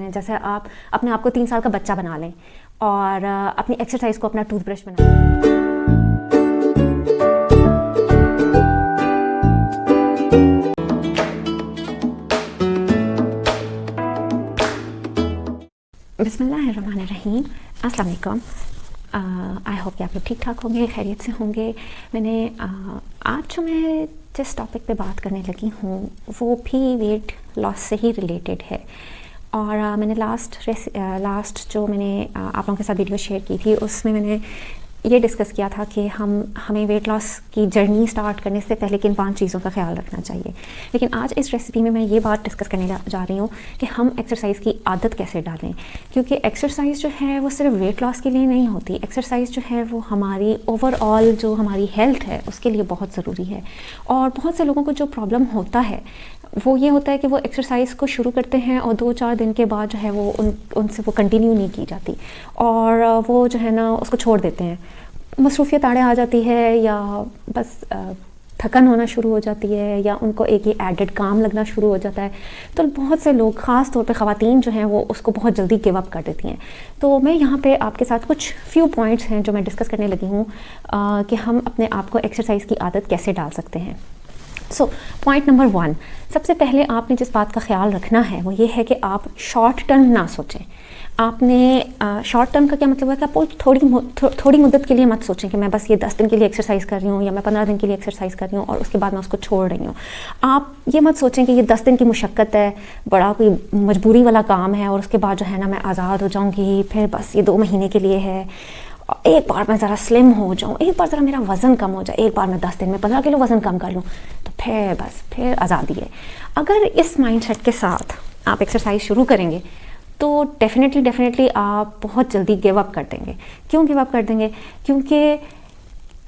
हैं। जैसे आप अपने आप को 3 साल का बच्चा बना लें और अपनी एक्सरसाइज को अपना टूथब्रश बना लें। बिस्मिल्लाहिर्रहमानिर्रहीम, अस्सलाम वालेकुम। आई होप कि आप लोग ठीक ठाक होंगे, खैरियत से होंगे। मैंने आज जो मैं जिस टॉपिक पे बात करने लगी हूँ वो भी वेट लॉस से ही रिलेटेड है। और मैंने लास्ट जो मैंने आप लोगों के साथ वीडियो शेयर की थी उसमें मैंने ये डिस्कस किया था कि हमें वेट लॉस की जर्नी स्टार्ट करने से पहले किन 5 चीज़ों का ख्याल रखना चाहिए। लेकिन आज इस रेसिपी में मैं ये बात डिस्कस करने जा रही हूँ कि हम एक्सरसाइज की आदत कैसे डालें, क्योंकि एक्सरसाइज जो है वो सिर्फ वेट लॉस के लिए नहीं होती। एक्सरसाइज जो है वो हमारी ओवरऑल जो हमारी हेल्थ है उसके लिए बहुत ज़रूरी है। और बहुत से लोगों को जो प्रॉब्लम होता है वो ये होता है कि वो एक्सरसाइज को शुरू करते हैं और 2-4 दिन के बाद जो है वो उनसे वो कंटिन्यू नहीं की जाती और वो जो है ना उसको छोड़ देते हैं। मसरूफियत आड़े आ जाती है या बस थकन होना शुरू हो जाती है या उनको एक ही एडेड काम लगना शुरू हो जाता है। तो बहुत से लोग, ख़ास तौर पे ख़वातीन जो हैं वो उसको बहुत जल्दी गिव अप कर देती हैं। तो मैं यहाँ पे आपके साथ कुछ फ्यू पॉइंट्स हैं जो मैं डिस्कस करने लगी हूँ कि हम अपने आप को एक्सरसाइज की आदत कैसे डाल सकते हैं। पॉइंट नंबर 1, सबसे पहले आपने जिस बात का ख्याल रखना है वो ये है कि आप शॉर्ट टर्म ना सोचें। आपने शॉर्ट टर्म का क्या मतलब है कि आप थोड़ी मुद्दत के लिए मत सोचें कि मैं बस ये 10 दिन के लिए एक्सरसाइज कर रही हूँ या मैं 15 दिन के लिए एक्सरसाइज कर रही हूँ और उसके बाद मैं उसको छोड़ रही हूँ। आप ये मत सोचें कि ये 10 दिन की मुशक्क़त है, बड़ा कोई मजबूरी वाला काम है और उसके बाद जो है ना मैं आज़ाद हो जाऊँगी, फिर बस ये 2 महीने के लिए है, एक बार मैं ज़रा स्लिम हो जाऊँ, एक बार ज़रा मेरा वज़न कम हो जाए, एक बार मैं 10 दिन में 15 किलो वज़न कम कर लूँ तो फिर आज़ादी है। अगर इस माइंडसेट के साथ आप एक्सरसाइज शुरू करेंगे तो डेफिनेटली आप बहुत जल्दी गिव अप कर देंगे। क्यों गिव अप कर देंगे? क्योंकि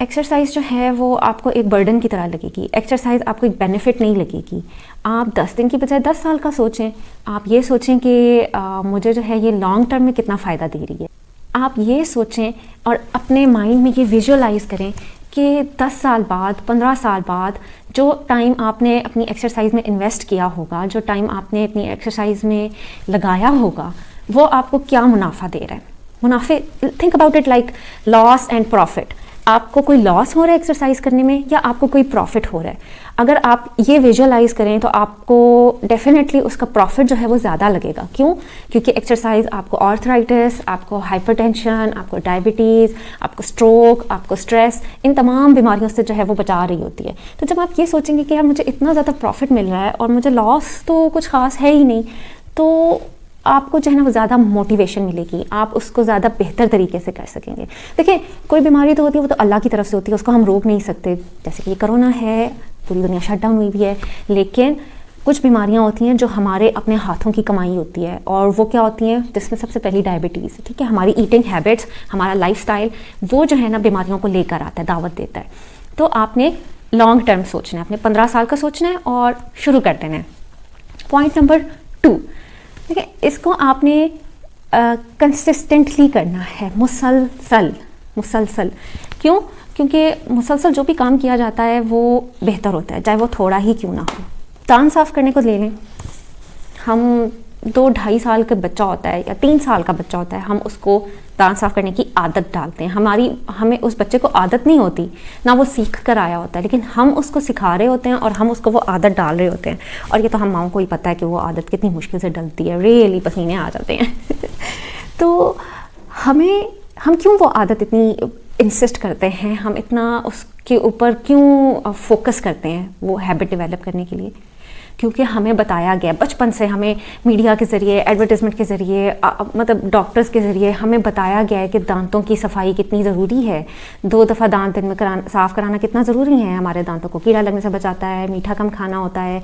एक्सरसाइज जो है वो आपको एक बर्डन की तरह लगेगी। एक्सरसाइज आपको एक बेनिफिट नहीं लगेगी। आप 10 दिन की बजाय 10 साल का सोचें। आप ये सोचें कि मुझे जो है ये लॉन्ग टर्म में कितना फ़ायदा दे रही है। आप ये सोचें और अपने माइंड में ये विजुअलाइज़ करें कि 10 साल बाद, 15 साल बाद जो टाइम आपने अपनी एक्सरसाइज में इन्वेस्ट किया होगा, जो टाइम आपने अपनी एक्सरसाइज में लगाया होगा, वो आपको क्या मुनाफा दे रहा है। मुनाफे, think about it like loss and profit. आपको कोई लॉस हो रहा है एक्सरसाइज करने में या आपको कोई प्रॉफिट हो रहा है। अगर आप ये विजुअलाइज करें तो आपको डेफिनेटली उसका प्रॉफिट जो है वो ज़्यादा लगेगा। क्यों? क्योंकि एक्सरसाइज आपको आर्थराइटिस, आपको हाइपरटेंशन, आपको डायबिटीज़, आपको स्ट्रोक, आपको स्ट्रेस, इन तमाम बीमारियों से जो है वो बचा रही होती है। तो जब आप ये सोचेंगे कि यार मुझे इतना ज़्यादा प्रॉफिट मिल रहा है और मुझे लॉस तो कुछ ख़ास है ही नहीं, तो आपको जो है ना वो ज़्यादा मोटिवेशन मिलेगी, आप उसको ज़्यादा बेहतर तरीके से कर सकेंगे। देखिए, कोई बीमारी तो होती है वो तो अल्लाह की तरफ से होती है, उसको हम रोक नहीं सकते। जैसे कि ये कोरोना है, पूरी दुनिया शट डाउन हुई भी है, लेकिन कुछ बीमारियां होती हैं जो हमारे अपने हाथों की कमाई होती है और वो क्या होती हैं, जिसमें सबसे पहली डायबिटीज़। ठीक है, हमारी ईटिंग हैबिट्स, हमारा लाइफस्टाइल वो जो है ना बीमारियों को लेकर आता है, दावत देता है। तो आपने लॉन्ग टर्म सोचना है, आपने 15 साल का सोचना है और शुरू कर देना है। पॉइंट नंबर 2, देखिए, इसको आपने कंसिस्टेंटली करना है, मुसलसल। क्यों? क्योंकि मुसलसल जो भी काम किया जाता है वो बेहतर होता है, चाहे वो थोड़ा ही क्यों ना हो। दांत साफ़ करने को ले लें, हम 2-2.5 साल का बच्चा होता है या 3 साल का बच्चा होता है, हम उसको दांत साफ़ करने की आदत डालते हैं। हमें उस बच्चे को आदत नहीं होती, ना वो सीख कर आया होता है, लेकिन हम उसको सिखा रहे होते हैं और हम उसको वो आदत डाल रहे होते हैं। और ये तो हम माओं को ही पता है कि वो आदत कितनी मुश्किल से डलती है, रियली पसीने आ जाते हैं। तो हम क्यों वो आदत इतनी इंसिस्ट करते हैं, हम इतना उसके ऊपर क्यों फोकस करते हैं वो हैबिट डेवलप करने के लिए? क्योंकि हमें बताया गया बचपन से, हमें मीडिया के ज़रिए, एडवर्टाइजमेंट के ज़रिए, मतलब डॉक्टर्स के ज़रिए हमें बताया गया है कि दांतों की सफाई कितनी ज़रूरी है, 2 दफ़ा दांत दिन में साफ़ कराना कितना ज़रूरी है, हमारे दांतों को कीड़ा लगने से बचाता है, मीठा कम खाना होता है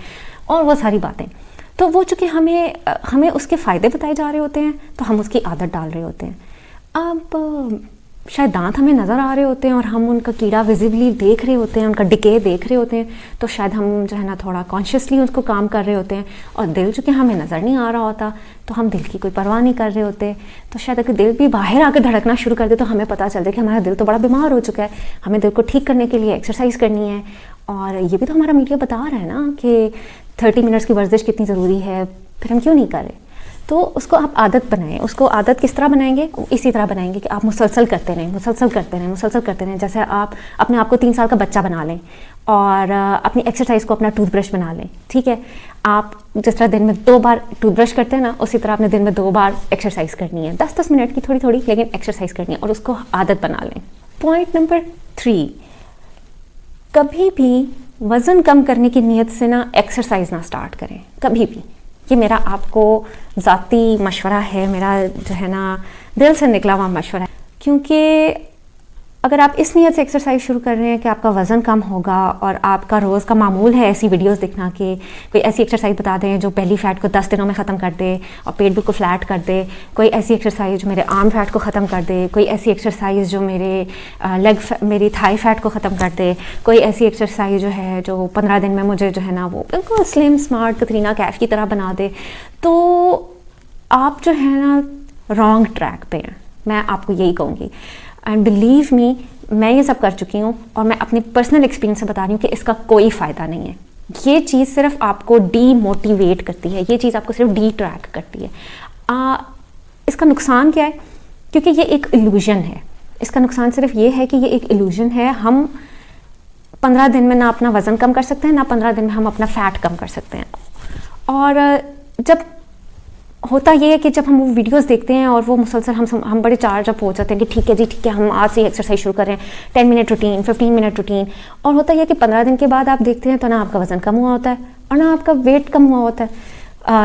और वो सारी बातें। तो वो चूँकि हमें उसके फ़ायदे बताए जा रहे होते हैं तो हम उसकी आदत डाल रहे होते हैं। अब शायद दांत हमें नज़र आ रहे होते हैं और हम उनका कीड़ा विजिबली देख रहे होते हैं, उनका डिके देख रहे होते हैं, तो शायद हम जो है ना थोड़ा कॉन्शियसली उसको काम कर रहे होते हैं। और दिल चूँकि हमें नज़र नहीं आ रहा होता तो हम दिल की कोई परवाह नहीं कर रहे होते। तो शायद अगर दिल भी बाहर आकर धड़कना शुरू कर दे तो हमें पता चल जाए कि हमारा दिल तो बड़ा बीमार हो चुका है, हमें दिल को ठीक करने के लिए एक्सरसाइज करनी है। और ये भी तो हमारा मीडिया बता रहा है ना कि 30 मिनट्स की वर्जिश कितनी ज़रूरी है, फिर हम क्यों नहीं कर रहे? तो उसको आप आदत बनाएं। उसको आदत किस तरह बनाएंगे? इसी तरह बनाएंगे कि आप मुसलसल करते रहें, मुसलसल करते रहें, मुसलसल करते रहें। जैसे आप अपने आप को 3 साल का बच्चा बना लें और अपनी एक्सरसाइज को अपना टूथब्रश बना लें, ठीक है। आप जिस तरह दिन में 2 बार टूथब्रश करते हैं ना, उसी तरह आपने दिन में 2 बार एक्सरसाइज करनी है, 10-10 मिनट की थोड़ी थोड़ी, लेकिन एक्सरसाइज करनी है और उसको आदत बना लें। पॉइंट नंबर 3, कभी भी वज़न कम करने की नीयत से ना एक्सरसाइज ना स्टार्ट करें, कभी भी। ये मेरा आपको ज़ाती मशवरा है, मेरा जो है ना दिल से निकला हुआ मशवरा है। क्योंकि अगर आप इस नीयत से एक्सरसाइज शुरू कर रहे हैं कि आपका वज़न कम होगा और आपका रोज़ का मामूल है ऐसी वीडियोस देखना कि कोई ऐसी एक्सरसाइज बता दें जो बेली फ़ैट को 10 दिनों में ख़त्म कर दे और पेट बिल्कुल फ्लैट कर दे, कोई ऐसी एक्सरसाइज जो मेरे आर्म फैट को ख़त्म कर दे, कोई ऐसी एक्सरसाइज जो मेरी थाई फैट को ख़त्म कर दे, कोई ऐसी एक्सरसाइज जो है जो 15 दिन में मुझे जो है ना वो बिल्कुल स्लिम स्मार्ट कतरीना कैफ की तरह बना दे, तो आप जो है ना रॉन्ग ट्रैक पे हैं। मैं आपको यही कहूँगी। एंड बिलीव मी, मैं ये सब कर चुकी हूँ और मैं अपने पर्सनल एक्सपीरियंस से बता रही हूँ कि इसका कोई फ़ायदा नहीं है। ये चीज़ सिर्फ आपको डीमोटिवेट करती है, ये चीज़ आपको सिर्फ डी ट्रैक करती है। इसका नुकसान क्या है? क्योंकि ये एक इल्यूजन है। इसका नुकसान सिर्फ ये है कि ये एक इल्यूजन है। हम 15 दिन में ना अपना वज़न कम कर सकते हैं, ना 15 दिन में हम अपना फ़ैट कम कर सकते हैं। और जब होता ये है कि जब हम वो वीडियोस देखते हैं और वो मुसलसल हम बड़े चार्ज अप हो जाते हैं कि ठीक है जी, ठीक है, हम आज से एक्सरसाइज शुरू करें, 10 मिनट रूटीन, 15 मिनट रूटीन। और होता ये है कि 15 दिन के बाद आप देखते हैं तो ना आपका वज़न कम हुआ होता है और ना आपका वेट कम हुआ होता है,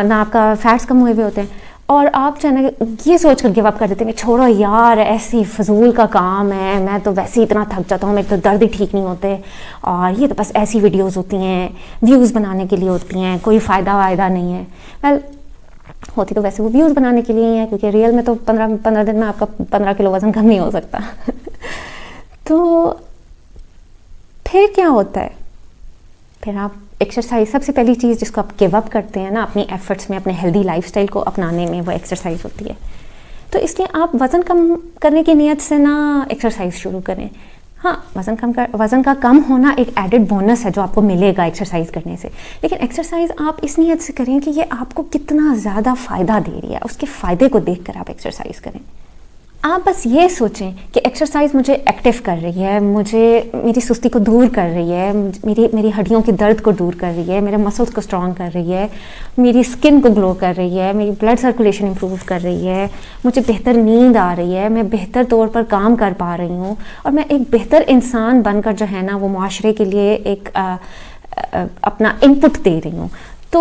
ना आपका फैट्स कम हुए हुए होते हैं। और आप जो है ना ये सोच कर गिव अप कर देते हैं कि छोड़ो यार, ऐसी फजूल का काम है, मैं तो वैसे ही इतना थक जाता हूँ, मेरे तो दर्द ही ठीक नहीं होते और ये तो बस ऐसी वीडियोज़ होती हैं, व्यूज़ बनाने के लिए होती हैं, कोई फ़ायदा वायदा नहीं है। वेल, होती तो वैसे वो व्यूज़ बनाने के लिए ही है, क्योंकि रियल में तो 15 दिन में आपका 15 किलो वज़न कम नहीं हो सकता। तो फिर क्या होता है? फिर आप एक्सरसाइज, सबसे पहली चीज़ जिसको आप गिव अप करते हैं ना अपनी एफर्ट्स में, अपने हेल्दी लाइफस्टाइल को अपनाने में, वो एक्सरसाइज होती है। तो इसलिए आप वज़न कम करने की नीयत से ना एक्सरसाइज शुरू करें। हाँ, वज़न का कम होना एक एडेड बोनस है जो आपको मिलेगा एक्सरसाइज करने से, लेकिन एक्सरसाइज आप इस नीयत से करें कि ये आपको कितना ज़्यादा फ़ायदा दे रही है, उसके फ़ायदे को देखकर आप एक्सरसाइज करें। आप बस ये सोचें कि एक्सरसाइज मुझे एक्टिव कर रही है, मुझे मेरी सुस्ती को दूर कर रही है, मेरी हड्डियों के दर्द को दूर कर रही है, मेरे मसल्स को स्ट्रॉन्ग कर रही है, मेरी स्किन को ग्लो कर रही है, मेरी ब्लड सर्कुलेशन इंप्रूव कर रही है, मुझे बेहतर नींद आ रही है, मैं बेहतर तौर पर काम कर पा रही हूँ और मैं एक बेहतर इंसान बनकर जो है ना वो माशरे के लिए एक अपना इनपुट दे रही हूँ। तो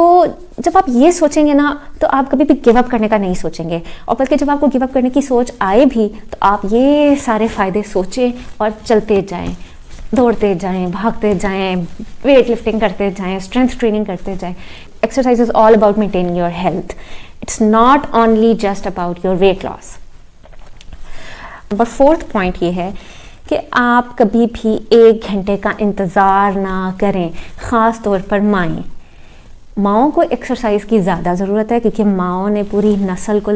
जब आप ये सोचेंगे ना तो आप कभी भी गिव अप करने का नहीं सोचेंगे, और बल्कि जब आपको गिव अप करने की सोच आए भी तो आप ये सारे फ़ायदे सोचें और चलते जाएं, दौड़ते जाएं, भागते जाएं, वेट लिफ्टिंग करते जाएं, स्ट्रेंथ ट्रेनिंग करते जाएं। Exercise is all about maintaining your health, it's not only just about your weight loss. Number 4th point ये है कि आप कभी भी 1 घंटे का इंतज़ार ना करें, ख़ास तौर पर माओं को एक्सरसाइज की ज़्यादा ज़रूरत है, क्योंकि माओं ने पूरी नस्ल को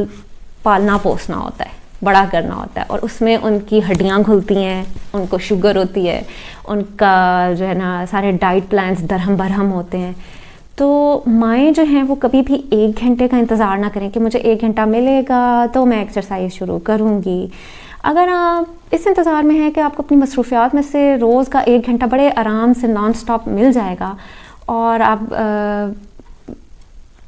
पालना पोसना होता है, बड़ा करना होता है, और उसमें उनकी हड्डियाँ घुलती हैं, उनको शुगर होती है, उनका जो है ना सारे डाइट प्लान्स दरहम बरहम होते हैं। तो माएँ जो हैं वो कभी भी 1 घंटे का इंतज़ार ना करें कि मुझे 1 घंटा मिलेगा तो मैं एक्सरसाइज शुरू करूँगी। अगर आप इस इंतज़ार में हैं कि आपको अपनी मसरूफियात में से रोज़ का 1 घंटा बड़े आराम से नॉन स्टॉप मिल जाएगा और आप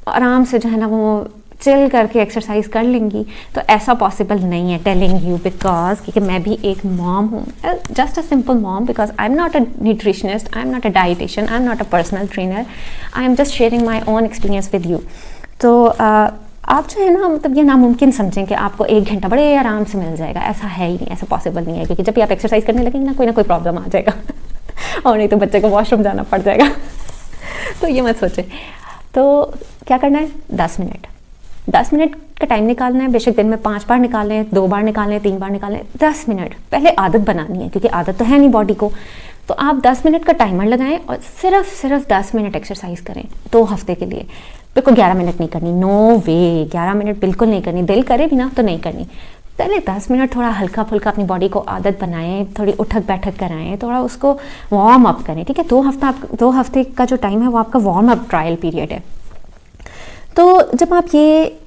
आराम से जो है ना वो चिल करके एक्सरसाइज कर लेंगी, तो ऐसा पॉसिबल नहीं है, टेलिंग यू, बिकॉज क्योंकि मैं भी एक मॉम हूँ, just a simple mom, because I am not a nutritionist, I am not a dietitian, I am not a personal trainer, I am just sharing my own experience with you. तो आप जो है ना मतलब ये नामुमकिन समझें कि आपको 1 घंटा बड़े आराम से मिल जाएगा, ऐसा है ही नहीं, ऐसा पॉसिबल नहीं है, क्योंकि जब भी आप एक्सरसाइज करने लगेंगे ना कोई प्रॉब्लम आ जाएगा और नहीं तो बच्चे को वॉशरूम जाना पड़ जाएगा। तो ये मत सोचें। तो क्या करना है? 10 मिनट का टाइम निकालना है, बेशक दिन में 5 बार निकालें, 2 बार निकालें, 3 बार निकालें, 10 मिनट पहले आदत बनानी है, क्योंकि आदत तो है नहीं बॉडी को। तो आप 10 मिनट का टाइमर लगाएं और सिर्फ 10 मिनट एक्सरसाइज करें 2 हफ्ते के लिए। बिल्कुल 11 मिनट नहीं करनी, नो वे, 11 मिनट बिल्कुल नहीं करनी, दिल करे भी ना तो नहीं करनी। पहले 10 मिनट थोड़ा हल्का फुल्का अपनी बॉडी को आदत बनाएं, थोड़ी उठक बैठक कराएं, थोड़ा उसको वार्म अप करें, ठीक है। 2 हफ्ते का जो टाइम है वो आपका वार्म अप ट्रायल पीरियड है। तो जब आप ये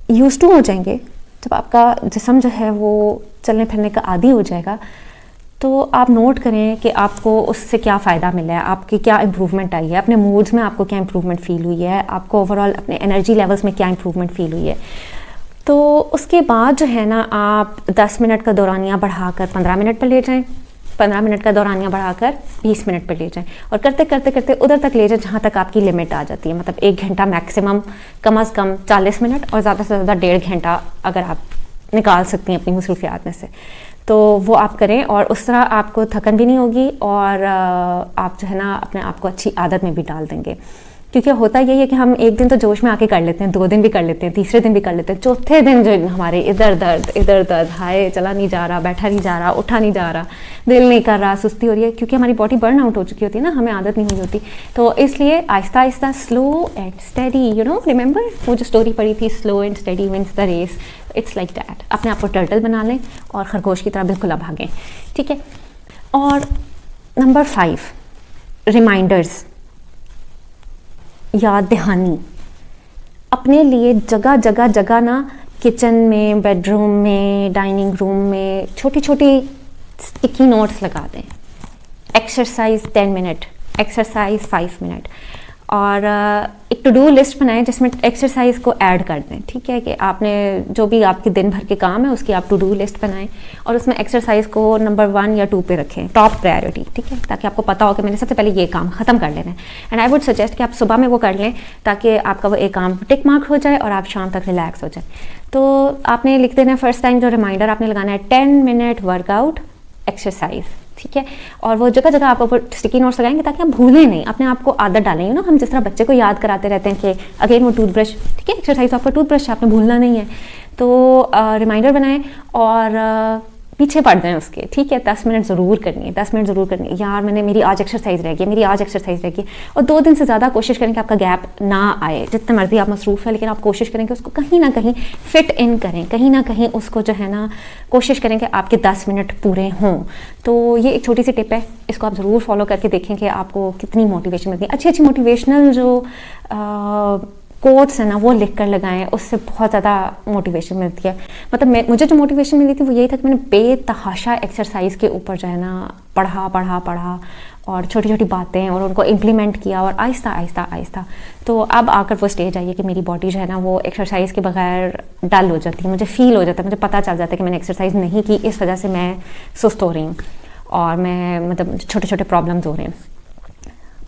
यूज टू हो जाएंगे, जब आपका जिस्म जो है वो चलने फिरने का आदी हो जाएगा, तो आप नोट करें कि आपको उससे क्या फ़ायदा मिला है, आपकी क्या इम्प्रूवमेंट आई है, अपने मूड्स में आपको क्या इम्प्रूवमेंट फ़ील हुई है, आपको ओवरऑल अपने एनर्जी लेवल्स में क्या इम्प्रूवमेंट फ़ील हुई है। तो उसके बाद जो है ना, आप 10 मिनट का दौरानिया बढ़ाकर 15 मिनट पर ले जाएं, 15 मिनट का दौरानिया बढ़ाकर 20 मिनट पर ले जाएं, और करते करते करते उधर तक ले जाएं जहाँ तक आपकी लिमिट आ जाती है। मतलब 1 घंटा मैक्सिमम, कम अज़ कम 40 मिनट, और ज़्यादा से ज़्यादा 1.5 घंटा अगर आप निकाल सकती हैं अपनी मसरूफियात में से, तो वो आप करें। और उस तरह आपको थकन भी नहीं होगी, और आप जो है ना अपने आप को अच्छी आदत में भी डाल देंगे। क्योंकि होता यही है कि हम एक दिन तो जोश में आके कर लेते हैं, 2 दिन भी कर लेते हैं, तीसरे दिन भी कर लेते हैं, चौथे दिन जो हमारे इधर दर्द, हाय चला नहीं जा रहा, बैठा नहीं जा रहा, उठा नहीं जा रहा, दिल नहीं कर रहा, सुस्ती हो रही है, क्योंकि हमारी बॉडी बर्न आउट हो चुकी होती है ना, हमें आदत नहीं हुई होती। तो इसलिए आहिस्ता आहिस्ता, slow and steady, you know, remember वो जो स्टोरी पढ़ी थी, slow and steady wins the race, it's like that. अपने आप को टर्टल बना लें और खरगोश की तरह बिल्कुल भागें, ठीक है। और नंबर 5, रिमाइंडर्स, याद दहानी। अपने लिए जगह जगह जगह ना, किचन में, बेडरूम में, डाइनिंग रूम में छोटी छोटी स्टिकी नोट्स लगा दें। एक्सरसाइज 10 मिनट, एक्सरसाइज 5 मिनट, और एक टू डू लिस्ट बनाएं जिसमें एक्सरसाइज को ऐड कर दें, ठीक है। कि आपने जो भी आपके दिन भर के काम है उसकी आप टू डू लिस्ट बनाएं, और उसमें एक्सरसाइज को नंबर 1 या 2 पे रखें, टॉप प्रायोरिटी, ठीक है, ताकि आपको पता हो कि मैंने सबसे पहले ये काम ख़त्म कर लेना है। एंड आई वुड सजेस्ट कि आप सुबह में वो कर लें, ताकि आपका वो एक काम टिक मार्क हो जाए और आप शाम तक रिलैक्स हो जाए। तो आपने लिख देना फर्स्ट टाइम जो रिमाइंडर आपने लगाना है, 10 मिनट वर्कआउट एक्सरसाइज, ठीक है। और वो जगह जगह आप ऊपर स्टिकी नोट्स लगाएंगे ताकि आप भूलें नहीं, अपने आप को आदत डालेंगे ना। हम जिस तरह बच्चे को याद कराते रहते हैं कि अगेन वो टूथब्रश, ठीक है, एक्सरसाइज तो आपका टूथब्रश आपने भूलना नहीं है। तो रिमाइंडर बनाएं और पीछे पड़ जाएं उसके, ठीक है। 10 मिनट ज़रूर करनी है, 10 मिनट ज़रूर करनी है। यार मेरी आज एक्सरसाइज रह गई, मेरी आज एक्सरसाइज रह गई। और 2 दिन से ज़्यादा कोशिश करें कि आपका गैप ना आए, जितने मर्जी आप मसरूफ़ है, लेकिन आप कोशिश करें कि उसको कहीं ना कहीं फिट इन करें, कहीं ना कहीं उसको जो है ना कोशिश करें कि आपके 10 मिनट पूरे हों। तो ये एक छोटी सी टिप है, इसको आप ज़रूर फॉलो करके देखें कि आपको कितनी मोटिवेशन मिलती है। अच्छी अच्छी मोटिवेशनल जो कोट्स है ना, वो लिख कर लगाएं, उससे बहुत ज़्यादा मोटिवेशन मिलती है। मतलब मुझे जो मोटिवेशन मिली थी वो यही था कि मैंने बेतहाशा एक्सरसाइज के ऊपर जो है ना पढ़ा और छोटी छोटी बातें, और उनको इम्प्लीमेंट किया, और आहिस्ता आहिस्ता आहिस्ता तो अब आकर वो स्टेज आई है कि मेरी बॉडी जो है ना वो एक्सरसाइज के बगैर डल हो जाती है। मुझे फील हो जाता है, मुझे पता चल जाता है कि मैंने एक्सरसाइज नहीं की, इस वजह से मैं सुस्त हो रही हूँ, और मैं मतलब छोटे छोटे प्रॉब्लम्स हो रहे हैं,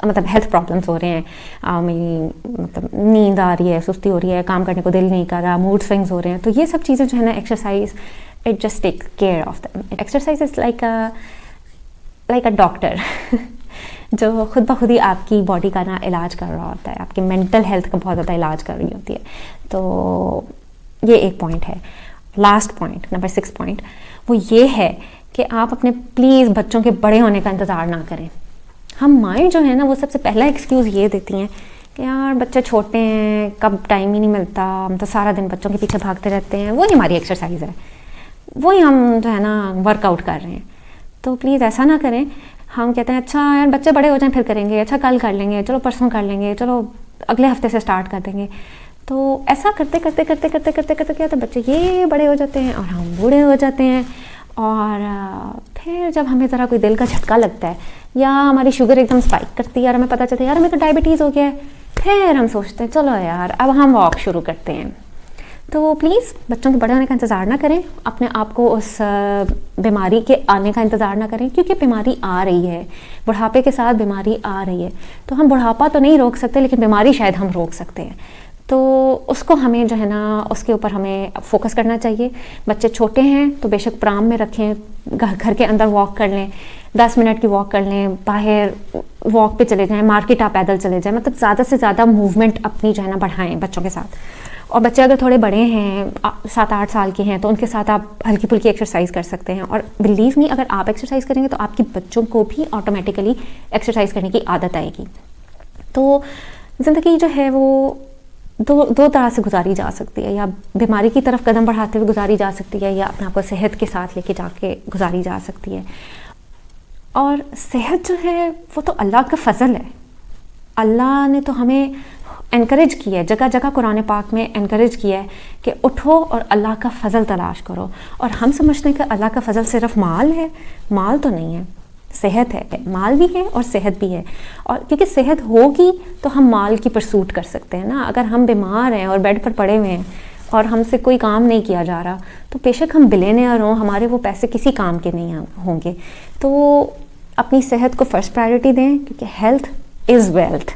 मतलब हेल्थ प्रॉब्लम्स हो रहे हैं, मेरी मतलब नींद आ रही है, सुस्ती हो रही है, काम करने को दिल नहीं कर रहा, मूड स्विंग्स हो रहे हैं। तो ये सब चीज़ें जो है ना, exercise it just take care of them. Exercise is like a doctor जो खुद ब खुद ही आपकी बॉडी का ना इलाज कर रहा होता है, आपकी मेंटल हेल्थ का बहुत ज़्यादा इलाज कर रही होती है। तो ये एक पॉइंट है। लास्ट पॉइंट, नंबर 6 पॉइंट, वो ये है कि आप अपने प्लीज़ बच्चों के बड़े होने का इंतज़ार ना करें। हम माएँ जो है ना वो सबसे पहला एक्सक्यूज़ ये देती हैं कि यार बच्चे छोटे हैं, कब टाइम ही नहीं मिलता, हम तो सारा दिन बच्चों के पीछे भागते रहते हैं, वही हमारी एक्सरसाइज है, वही हम जो है ना वर्कआउट कर रहे हैं। तो प्लीज़ ऐसा ना करें। हम कहते हैं अच्छा यार बच्चे बड़े हो जाएं फिर करेंगे, अच्छा कल कर लेंगे, चलो परसों कर लेंगे, चलो अगले हफ्ते से स्टार्ट कर देंगे। तो ऐसा करते करते करते करते करते करते क्या होता है, बच्चे ये बड़े हो जाते हैं और हम बूढ़े हो जाते हैं। और फिर जब हमें ज़रा कोई दिल का झटका लगता है या हमारी शुगर एकदम स्पाइक करती है और हमें पता चलता है यार हमें तो डायबिटीज़ हो गया है, फिर हम सोचते हैं चलो यार अब हम वॉक शुरू करते हैं। तो प्लीज़ बच्चों के बड़े होने का इंतज़ार ना करें, अपने आप को उस बीमारी के आने का इंतज़ार ना करें, क्योंकि बीमारी आ रही है, बुढ़ापे के साथ बीमारी आ रही है। तो हम बुढ़ापा तो नहीं रोक सकते, लेकिन बीमारी शायद हम रोक सकते हैं। तो उसको हमें जो है ना उसके ऊपर हमें फोकस करना चाहिए। बच्चे छोटे हैं तो बेशक प्राम में रखें, घर के अंदर वॉक कर लें, 10 मिनट की वॉक कर लें, बाहर वॉक पे चले जाएं, मार्केट आप पैदल चले जाएं, मतलब ज़्यादा से ज़्यादा मूवमेंट अपनी जो है ना बढ़ाएं बच्चों के साथ। और बच्चे अगर थोड़े बड़े हैं, 7-8 साल के हैं, तो उनके साथ आप हल्की फुल्की एक्सरसाइज कर सकते हैं। और बिलीव मी, अगर आप एक्सरसाइज करेंगे तो आपके बच्चों को भी ऑटोमेटिकली एक्सरसाइज करने की आदत आएगी। तो ज़िंदगी जो है वो दो तरह से गुजारी जा सकती है, या बीमारी की तरफ कदम बढ़ाते हुए गुजारी जा सकती है, या अपने आप को सेहत के साथ लेके जाके गुजारी जा सकती है। और सेहत जो है वो तो अल्लाह का फ़ज़ल है। अल्लाह ने तो हमें एनकरेज किया है, जगह जगह कुरान पाक में एनकरेज किया है कि उठो और अल्लाह का फ़ज़ल तलाश करो। और हम समझते हैं कि अल्लाह का फ़ज़ल सिर्फ माल है, माल तो नहीं है, सेहत है, माल भी है और सेहत भी है। और क्योंकि सेहत होगी तो हम माल की परसूट कर सकते हैं ना। अगर हम बीमार हैं और बेड पर पड़े हुए हैं और हमसे कोई काम नहीं किया जा रहा, तो बेशक हम बिलियनियर हों, हमारे वो पैसे किसी काम के नहीं होंगे। तो अपनी सेहत को फ़र्स्ट प्रायोरिटी दें, क्योंकि हेल्थ इज़ वेल्थ,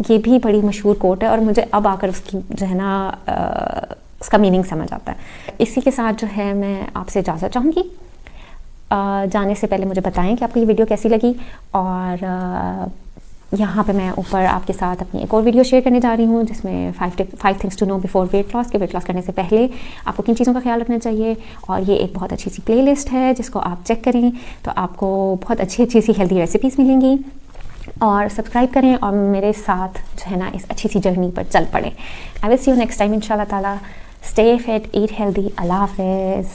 ये भी बड़ी मशहूर कोट है और मुझे अब आकर उसकी जो है ना उसका मीनिंग समझ आता है। इसी के साथ जो है मैं आपसे इजाज़त चाहूँगी। जाने से पहले मुझे बताएं कि आपको ये वीडियो कैसी लगी, और यहाँ पे मैं ऊपर आपके साथ अपनी एक और वीडियो शेयर करने जा रही हूँ जिसमें 5 things to know before weight loss, के वेट लॉस करने से पहले आपको किन चीज़ों का ख्याल रखना चाहिए। और ये एक बहुत अच्छी सी प्लेलिस्ट है जिसको आप चेक करें तो आपको बहुत अच्छी सी हेल्दी रेसिपीज़ मिलेंगी। और सब्सक्राइब करें और मेरे साथ जो है ना इस अच्छी सी जर्नी पर चल पड़े। I will see you next time इंशाल्लाह ताला। Stay fit, eat healthy. अल्लाह हाफ़िज़।